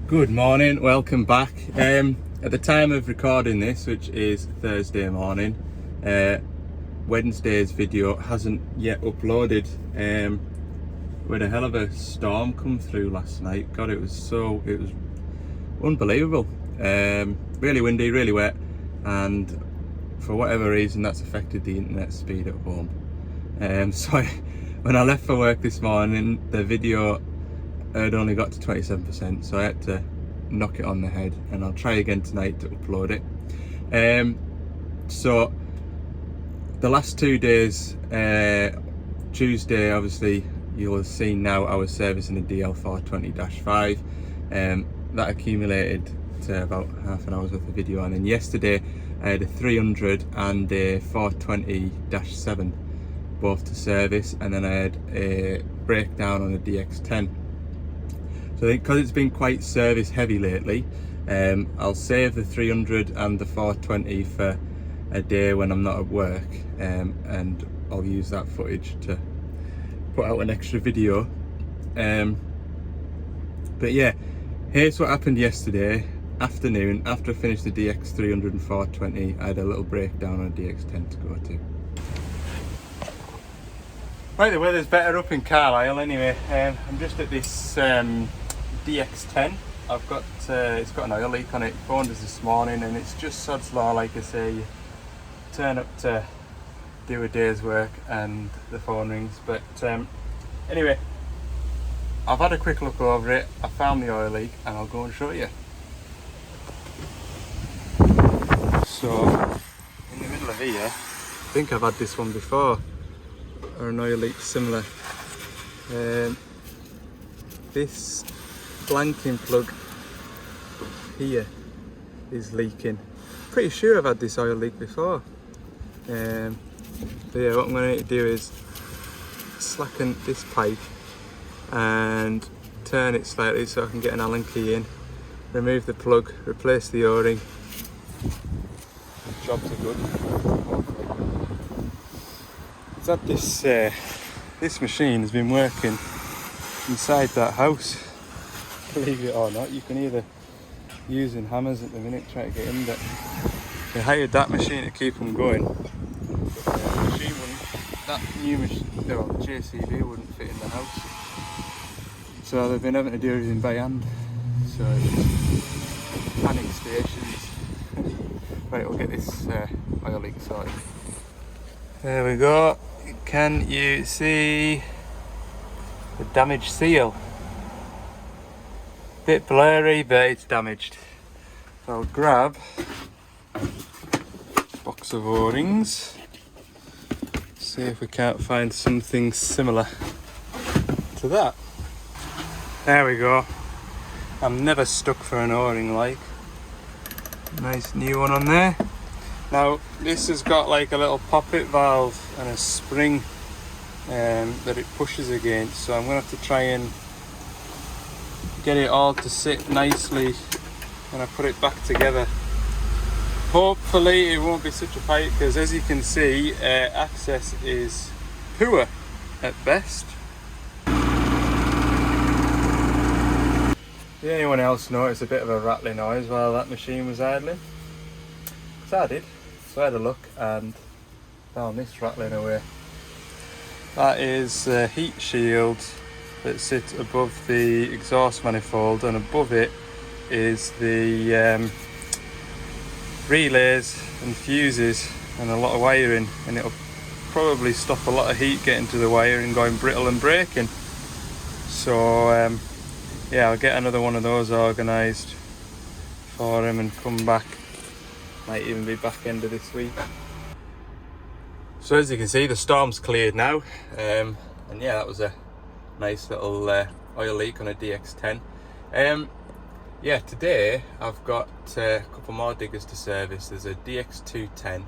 Good morning, welcome back. At the time of recording this, which is Thursday morning, Wednesday's video hasn't yet uploaded. We had a hell of a storm come through last night. God, it was unbelievable. Really windy, really wet, and for whatever reason that's affected the internet speed at home. When I left for work this morning, the video had only got to 27%, so I had to knock it on the head, and I'll try again tonight to upload it. So the last 2 days, Tuesday obviously you'll have seen now I was servicing a DL420-5. That accumulated to about half an hour's worth of video, and then yesterday I had a 300 and a 420-7 both to service, and then I had a breakdown on a DX10. So I think because it's been quite service heavy lately, I'll save the 300 and the 420 for a day when I'm not at work, and I'll use that footage to put out an extra video. But yeah, here's what happened yesterday afternoon. After I finished the DX300 and 420, I had a little breakdown on a DX10 to go to. Right, the weather's better up in Carlisle anyway. I'm just at this DX10. I've got it's got an oil leak on it. Phoned us this morning, and it's just sod's law, like I say. You turn up to do a day's work and the phone rings. But anyway, I've had a quick look over it. I found the oil leak, and I'll go and show you. So in the middle of here, I think I've had this one before, or an oil leak similar. This blanking plug here is leaking. Pretty sure I've had this oil leak before. But yeah, what I'm going to do is slacken this pipe and turn it slightly so I can get an Allen key in, remove the plug, replace the o-ring. Jobs are good. It's had this machine has been working inside that house, believe it or not. You can either using hammers at the minute trying to get in, but they hired that machine to keep them going. The machine wouldn't, that new machine, the JCB wouldn't fit in the house, so they've been having to do everything by hand. So it's panic stations. Right, we'll get this oil leak sorted. There we go. Can you see the damaged seal? Bit blurry, but it's damaged. So I'll grab a box of O-rings, see if we can't find something similar to that. There we go. I'm never stuck for an O-ring like. Nice new one on there. Now this has got like a little poppet valve and a spring that it pushes against, so I'm going to have to try and get it all to sit nicely when I put it back together. Hopefully it won't be such a fight, because as you can see, access is poor at best. Did anyone else notice a bit of a rattling noise while that machine was idling? So I did. So I had a look and found this rattling away. That is a heat shield that sits above the exhaust manifold, and above it is the relays and fuses and a lot of wiring, and it'll probably stop a lot of heat getting to the wire and going brittle and breaking. So yeah, I'll get another one of those organised for him and come back. Might even be back end of this week. So as you can see, the storm's cleared now, and yeah, that was a nice little oil leak on a DX10. Yeah, today I've got a couple more diggers to service. There's a DX210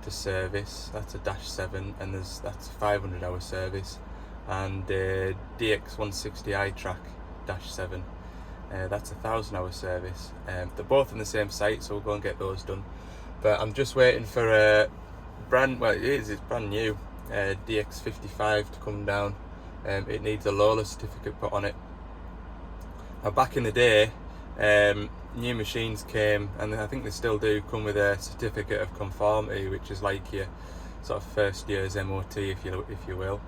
to service, that's a -7, and that's a 500 hour service, and a DX160 iTrack -7. That's a 1,000 hour service. They're both in the same site, so we'll go and get those done. But I'm just waiting for a it's brand new DX55 to come down. It needs a Lola certificate put on it. Now back in the day, New machines came, and I think they still do come with a certificate of conformity, which is like your sort of first year's MOT, if you will.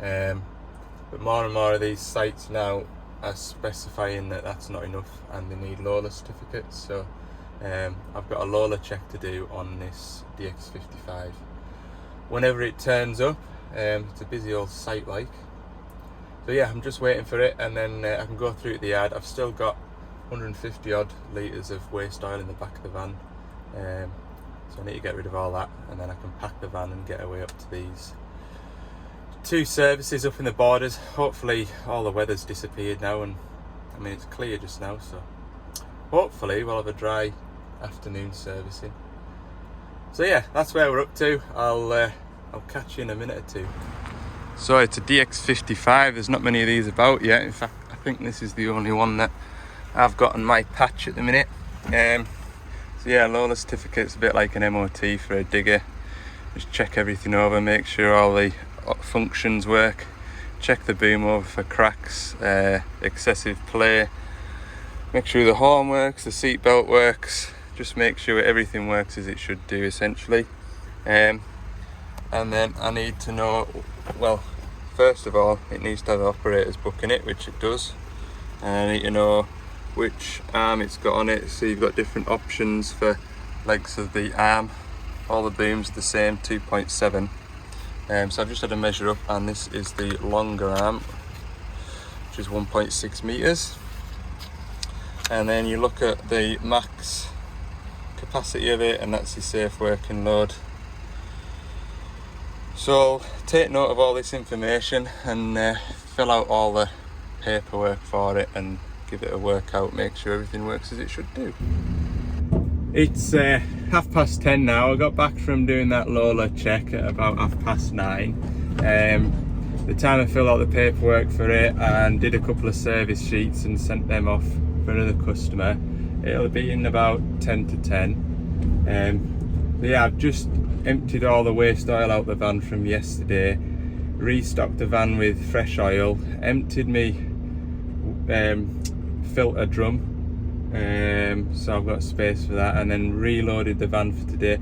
But more and more of these sites now are specifying that that's not enough, and they need Lola certificates. So I've got a Lola check to do on this DX55 whenever it turns up. It's a busy old site like. So yeah, I'm just waiting for it, and then I can go through to the yard. I've still got 150 odd litres of waste oil in the back of the van, so I need to get rid of all that, and then I can pack the van and get away up to these 2 services up in the Borders. Hopefully all the weather's disappeared now, and I mean it's clear just now, so hopefully we'll have a dry afternoon servicing. So yeah, that's where we're up to. I'll catch you in a minute or two. So it's a DX55. There's not many of these about yet. In fact, I think this is the only one that I've got on my patch at the minute. So yeah, Lola certificate's a bit like an MOT for a digger. Just check everything over, make sure all the functions work, check the boom over for cracks, excessive play, make sure the horn works, the seat belt works, just make sure everything works as it should do essentially. And then I need to know, well, first of all it needs to have the operator's book in it, which it does, and I need to know which arm it's got on it. So you've got different options for lengths of the arm. All the booms the same, 2.7. So I've just had a measure up, and this is the longer arm, which is 1.6 meters. And then you look at the max capacity of it, and that's your safe working load. So take note of all this information and fill out all the paperwork for it and give it a workout, make sure everything works as it should do. It's 10:30 now. I got back from doing that Lola check at about 9:30. The time I filled out the paperwork for it and did a couple of service sheets and sent them off for another customer, it'll be in about 10 to 10. But yeah, I've just emptied all the waste oil out the van from yesterday, restocked the van with fresh oil, emptied me filter drum, so I've got space for that, and then reloaded the van for today.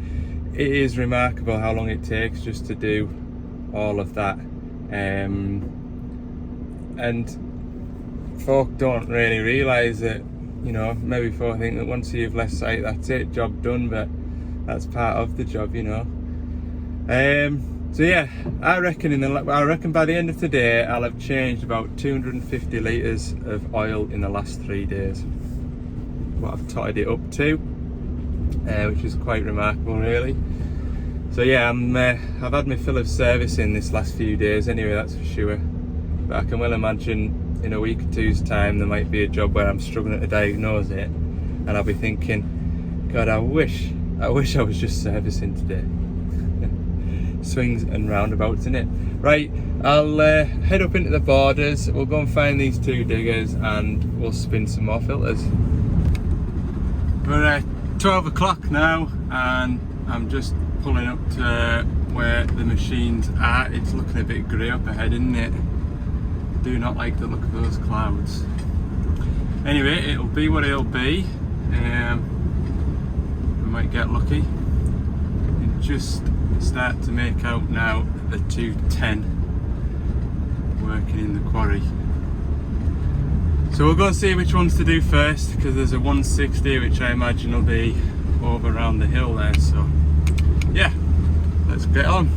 It is remarkable how long it takes just to do all of that, and folk don't really realise that, you know, maybe folk think that once you've left site that's it, job done, but that's part of the job, you know. So yeah, I reckon by the end of today I'll have changed about 250 litres of oil in the last 3 days. What I've totted it up to, which is quite remarkable really. So yeah, I've had my fill of servicing this last few days anyway, that's for sure. But I can well imagine in a week or two's time there might be a job where I'm struggling to diagnose it, and I'll be thinking, God, I wish I was just servicing today. Swings and roundabouts, innit? Right, I'll head up into the Borders. We'll go and find these 2 diggers and we'll spin some more filters. We're at 12 o'clock now, and I'm just pulling up to where the machines are. It's looking a bit grey up ahead, isn't it? Do not like the look of those clouds. Anyway, it'll be what it'll be. We might get lucky. And just start to make out now the 210 working in the quarry. So we'll go and see which ones to do first, because there's a 160 which I imagine will be over around the hill there. So yeah, let's get on.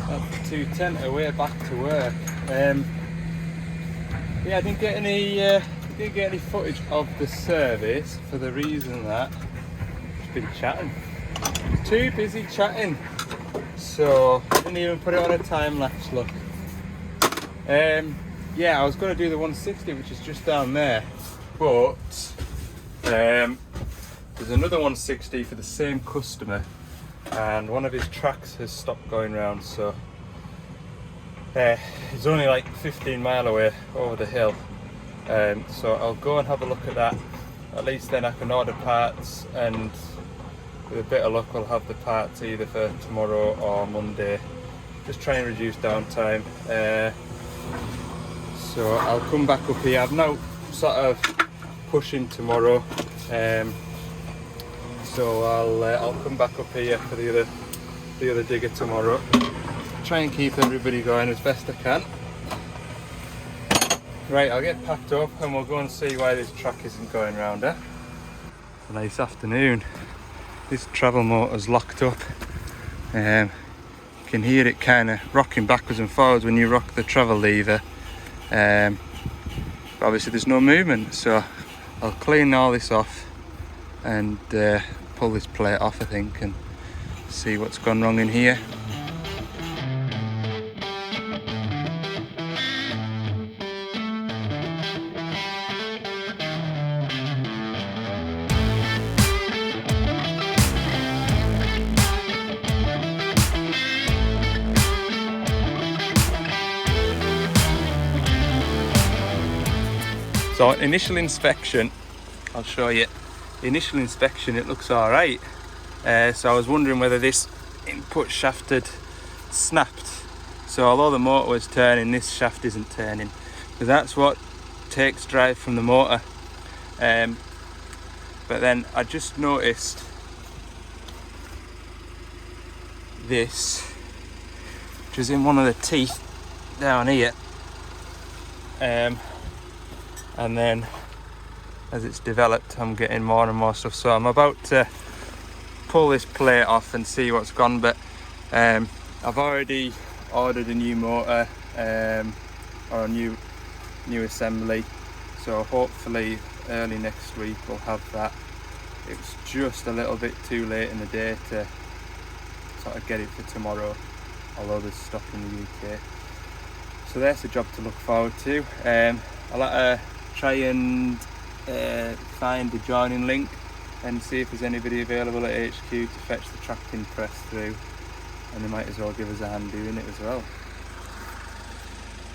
That's 210 away back to work. Yeah, I didn't get any footage of the service for the reason that I've just been chatting. Too busy chatting, so I didn't even put it on a time lapse. Look, yeah, I was going to do the 160, which is just down there, but there's another 160 for the same customer, and one of his tracks has stopped going round, so it's only like 15 mile away over the hill. So I'll go and have a look at that. At least then I can order parts, and with a bit of luck we'll have the parts either for tomorrow or Monday. Just try and reduce downtime. So I'll come back up here. I'm now sort of pushing tomorrow, so I'll come back up here for the other digger tomorrow. Try and keep everybody going as best I can. Right, I'll get packed up and we'll go and see why this truck isn't going round, eh? It's a nice afternoon. This travel motor's locked up. You can hear it kind of rocking backwards and forwards when you rock the travel lever. But obviously there's no movement, so I'll clean all this off and pull this plate off, I think, and see what's gone wrong in here. So initial inspection, I'll show you. Initial inspection, it looks all right. So I was wondering whether this input shaft had snapped. So although the motor was turning, this shaft isn't turning. So that's what takes drive from the motor. But then I just noticed this, which is in one of the teeth down here. And then as it's developed, I'm getting more and more stuff. So I'm about to pull this plate off and see what's gone, but I've already ordered a new motor or a new assembly, so hopefully early next week we'll have that. It was just a little bit too late in the day to sort of get it for tomorrow, although there's stock in the UK. So there's a job to look forward to. I'll try and find the joining link and see if there's anybody available at HQ to fetch the tracking press through, and they might as well give us a hand doing it as well.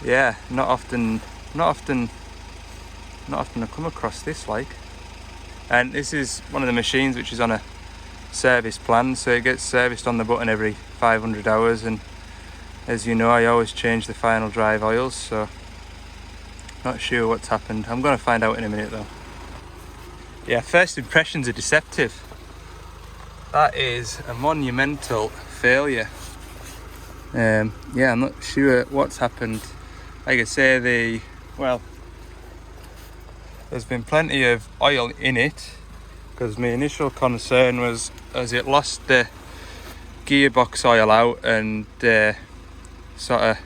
Yeah, not often I come across this, like. And this is one of the machines which is on a service plan, so it gets serviced on the button every 500 hours, and as you know, I always change the final drive oils, so not sure what's happened. I'm going to find out in a minute though. Yeah, first impressions are deceptive. That is a monumental failure. Yeah, I'm not sure what's happened. Like I say, there's been plenty of oil in it, because my initial concern was as it lost the gearbox oil out and sort of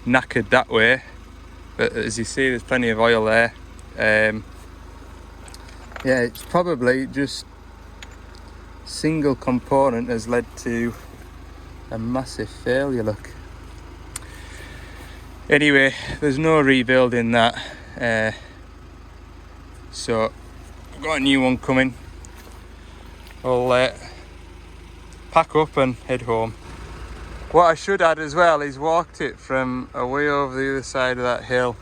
knackered that way, but as you see, there's plenty of oil there. Yeah, it's probably just single component has led to a massive failure, look. Anyway, there's no rebuilding that, so I've got a new one coming. I'll pack up and head home. What I should add as well is walked it from away over the other side of that hill,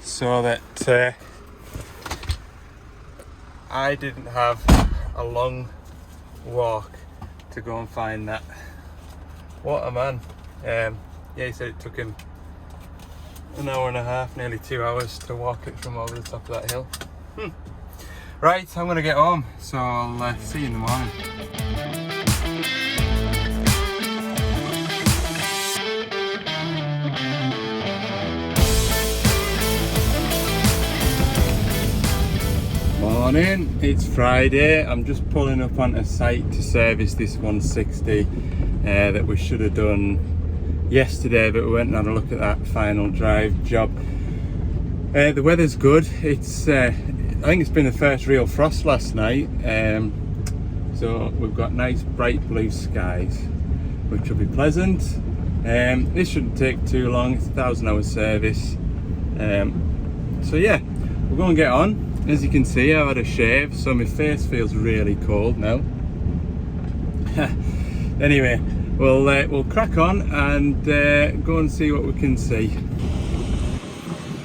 so that I didn't have a long walk to go and find that. What a man. Yeah, he said it took him an hour and a half, nearly 2 hours to walk it from over the top of that hill. Right, I'm going to get home, so I'll see you in the morning. Morning, it's Friday. I'm just pulling up onto site to service this 160 that we should have done yesterday, but we went and had a look at that final drive job. The weather's good. It's I think it's been the first real frost last night, so we've got nice bright blue skies, which will be pleasant. This shouldn't take too long. It's a 1,000-hour service, so yeah, we're going to get on. As you can see, I've had a shave, so my face feels really cold now. Anyway, we'll crack on and go and see what we can see.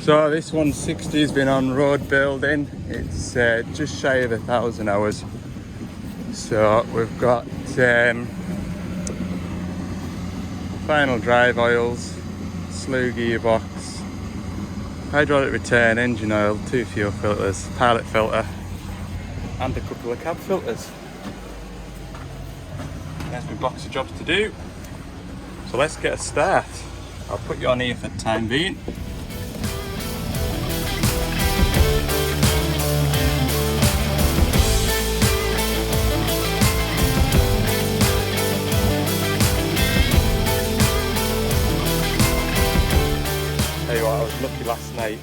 So this 160 has been on road building. It's just shy of 1,000 hours. So we've got final drive oils, slew gearbox, hydraulic return, engine oil, 2 fuel filters, pilot filter and a couple of cab filters. There's my box of jobs to do. So let's get a start. I'll put you on here for the time being. Tell you what, I was lucky last night.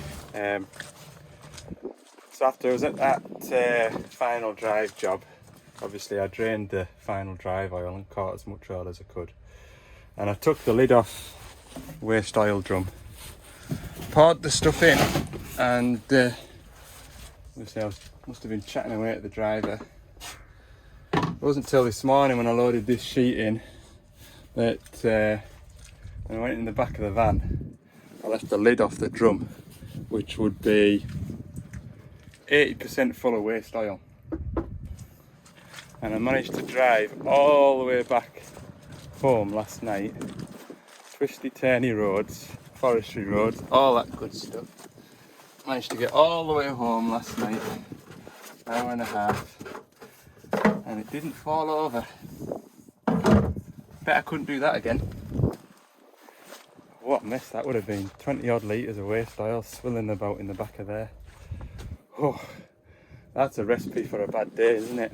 So after I was at that final drive job, obviously I drained the final drive oil and caught as much oil as I could. And I took the lid off waste oil drum, poured the stuff in, and obviously I must have been chatting away at the driver. It wasn't until this morning when I loaded this sheet in that when I went in the back of the van, I left the lid off the drum, which would be 80% full of waste oil. And I managed to drive all the way back home last night, twisty turny roads, forestry roads, all that good stuff. Managed to get all the way home last night, an hour and a half, and it didn't fall over. Bet I couldn't do that again. What a mess that would have been. 20 odd litres of waste oil swilling about in the back of there. Oh, that's a recipe for a bad day, isn't it?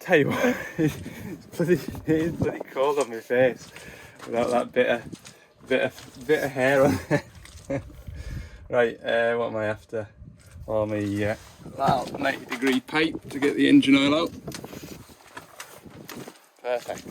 Tell you what, it's bloody cold on my face without that bit of hair on there. Right, what am I after? Well, my little 90-degree pipe to get the engine oil out. Perfect.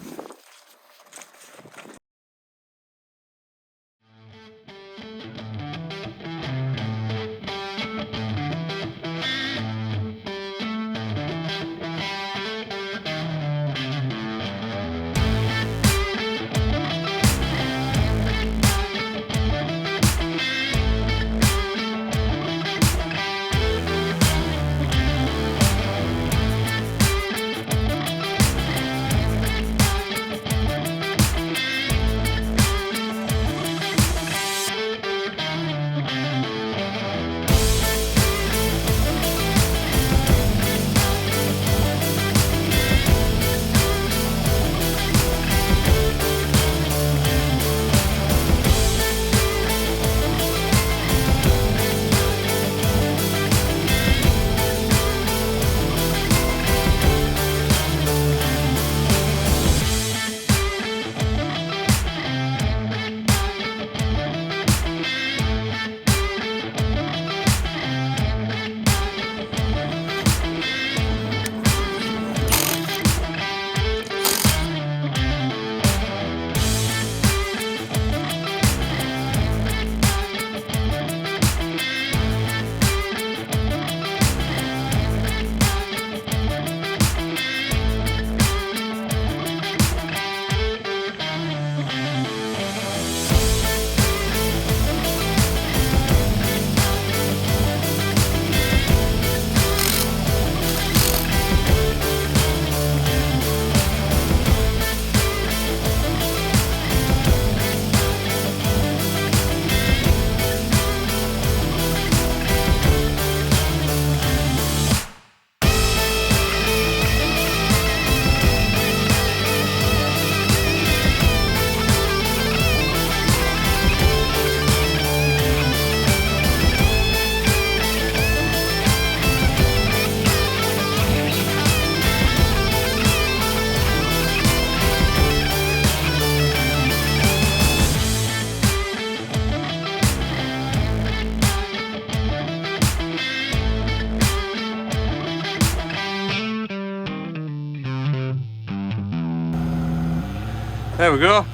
There we go,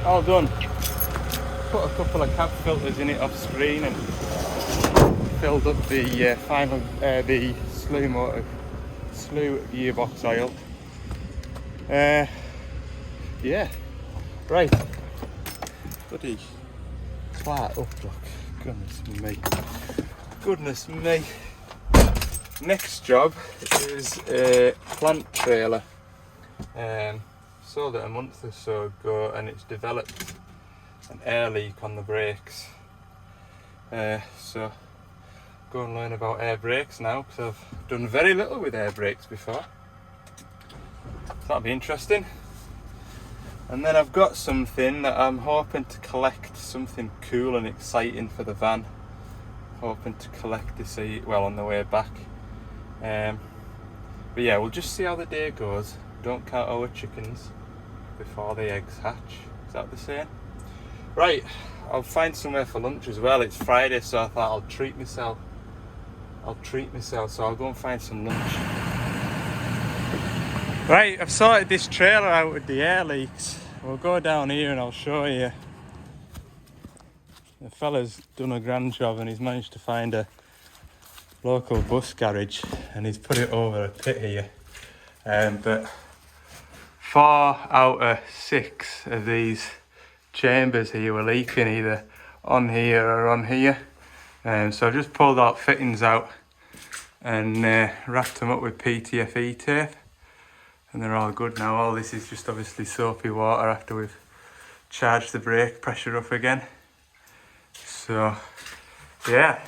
all done. Put a couple of cab filters in it off screen and filled up the the slew gearbox oil. Yeah, right. Bloody flat up, look. Goodness me. Next job is a plant trailer. sold it a month or so ago, and it's developed an air leak on the brakes. So go and learn about air brakes now, because I've done very little with air brakes before. So that'll be interesting. And then I've got something that I'm hoping to collect, something cool and exciting for the van. Hoping to collect this, well, on the way back. But yeah, we'll just see how the day goes. Don't count our chickens before the eggs hatch. Is that the saying? Right, I'll find somewhere for lunch as well. It's Friday, so I thought I'll treat myself. So I'll go and find some lunch. Right, I've sorted this trailer out with the air leaks. We'll go down here and I'll show you. The fella's done a grand job and he's managed to find a local bus garage and he's put it over a pit here. But 4 out of 6 of these chambers here were leaking, either on here or on here. So I've just pulled out fittings out and wrapped them up with PTFE tape, and they're all good now. All this is just obviously soapy water after we've charged the brake pressure up again. So yeah,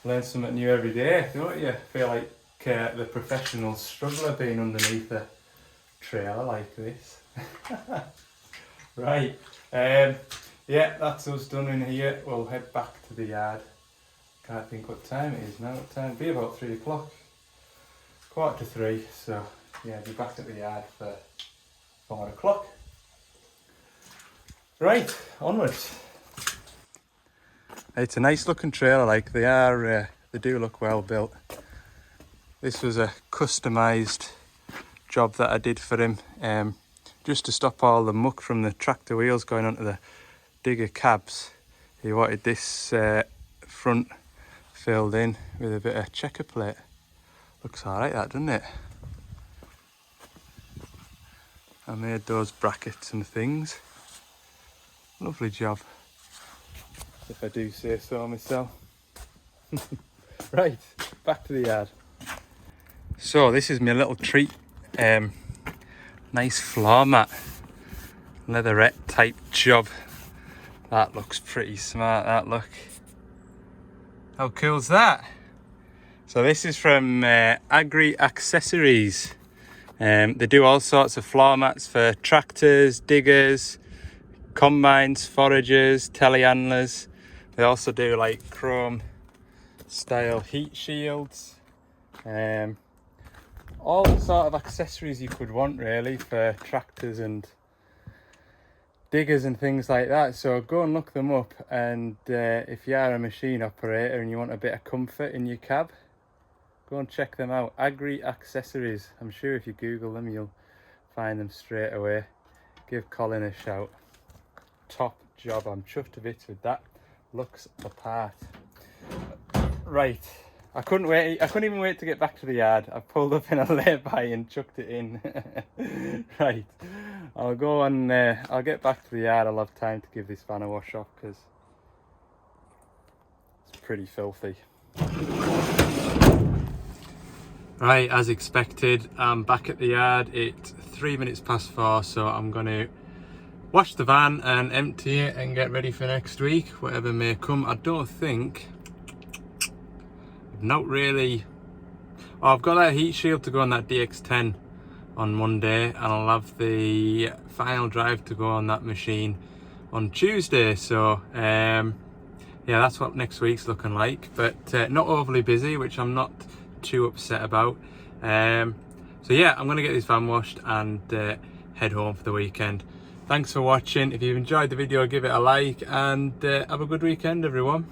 learn something new every day, don't you? Feel like the professional struggler being underneath a trailer like this. Right, yeah, that's us done in here. We'll head back to the yard. Can't think what time it is now. What time? It'll be about 3 o'clock, 2:45. So yeah, be back at the yard for 4 o'clock. Right, onwards. It's a nice looking trailer. Like they do look well built. This was a customised job that I did for him, just to stop all the muck from the tractor wheels going onto the digger cabs. He wanted this front filled in with a bit of checker plate. Looks alright that, doesn't it? I made those brackets and things. Lovely job, if I do say so myself. Right, back to the yard. So this is my little treat. Nice floor mat, leatherette type job. That looks pretty smart, that look. How cool's that? So this is from Agri Accessories. They do all sorts of floor mats for tractors, diggers, combines, foragers, telehandlers. They also do like chrome style heat shields. All the sort of accessories you could want really for tractors and diggers and things like that. So go and look them up, and if you are a machine operator and you want a bit of comfort in your cab, go and check them out. Agri Accessories. I'm sure if you Google them you'll find them straight away. Give Colin a shout. Top job. I'm chuffed to bits with that. Looks the part. Right, I couldn't even wait to get back to the yard. I pulled up in a lay-by and chucked it in. Right, I'll go and I'll get back to the yard. I'll have time to give this van a wash off because it's pretty filthy. Right, as expected, I'm back at the yard. It's 3 minutes past 4, so I'm going to wash the van and empty it and get ready for next week, whatever may come. I don't think... Not really. Oh, I've got that heat shield to go on that DX10 on Monday, and I'll have the final drive to go on that machine on Tuesday. So yeah, that's what next week's looking like, but not overly busy, which I'm not too upset about. So yeah, I'm gonna get this van washed and head home for the weekend. Thanks for watching. If you've enjoyed the video, give it a like, and have a good weekend, everyone.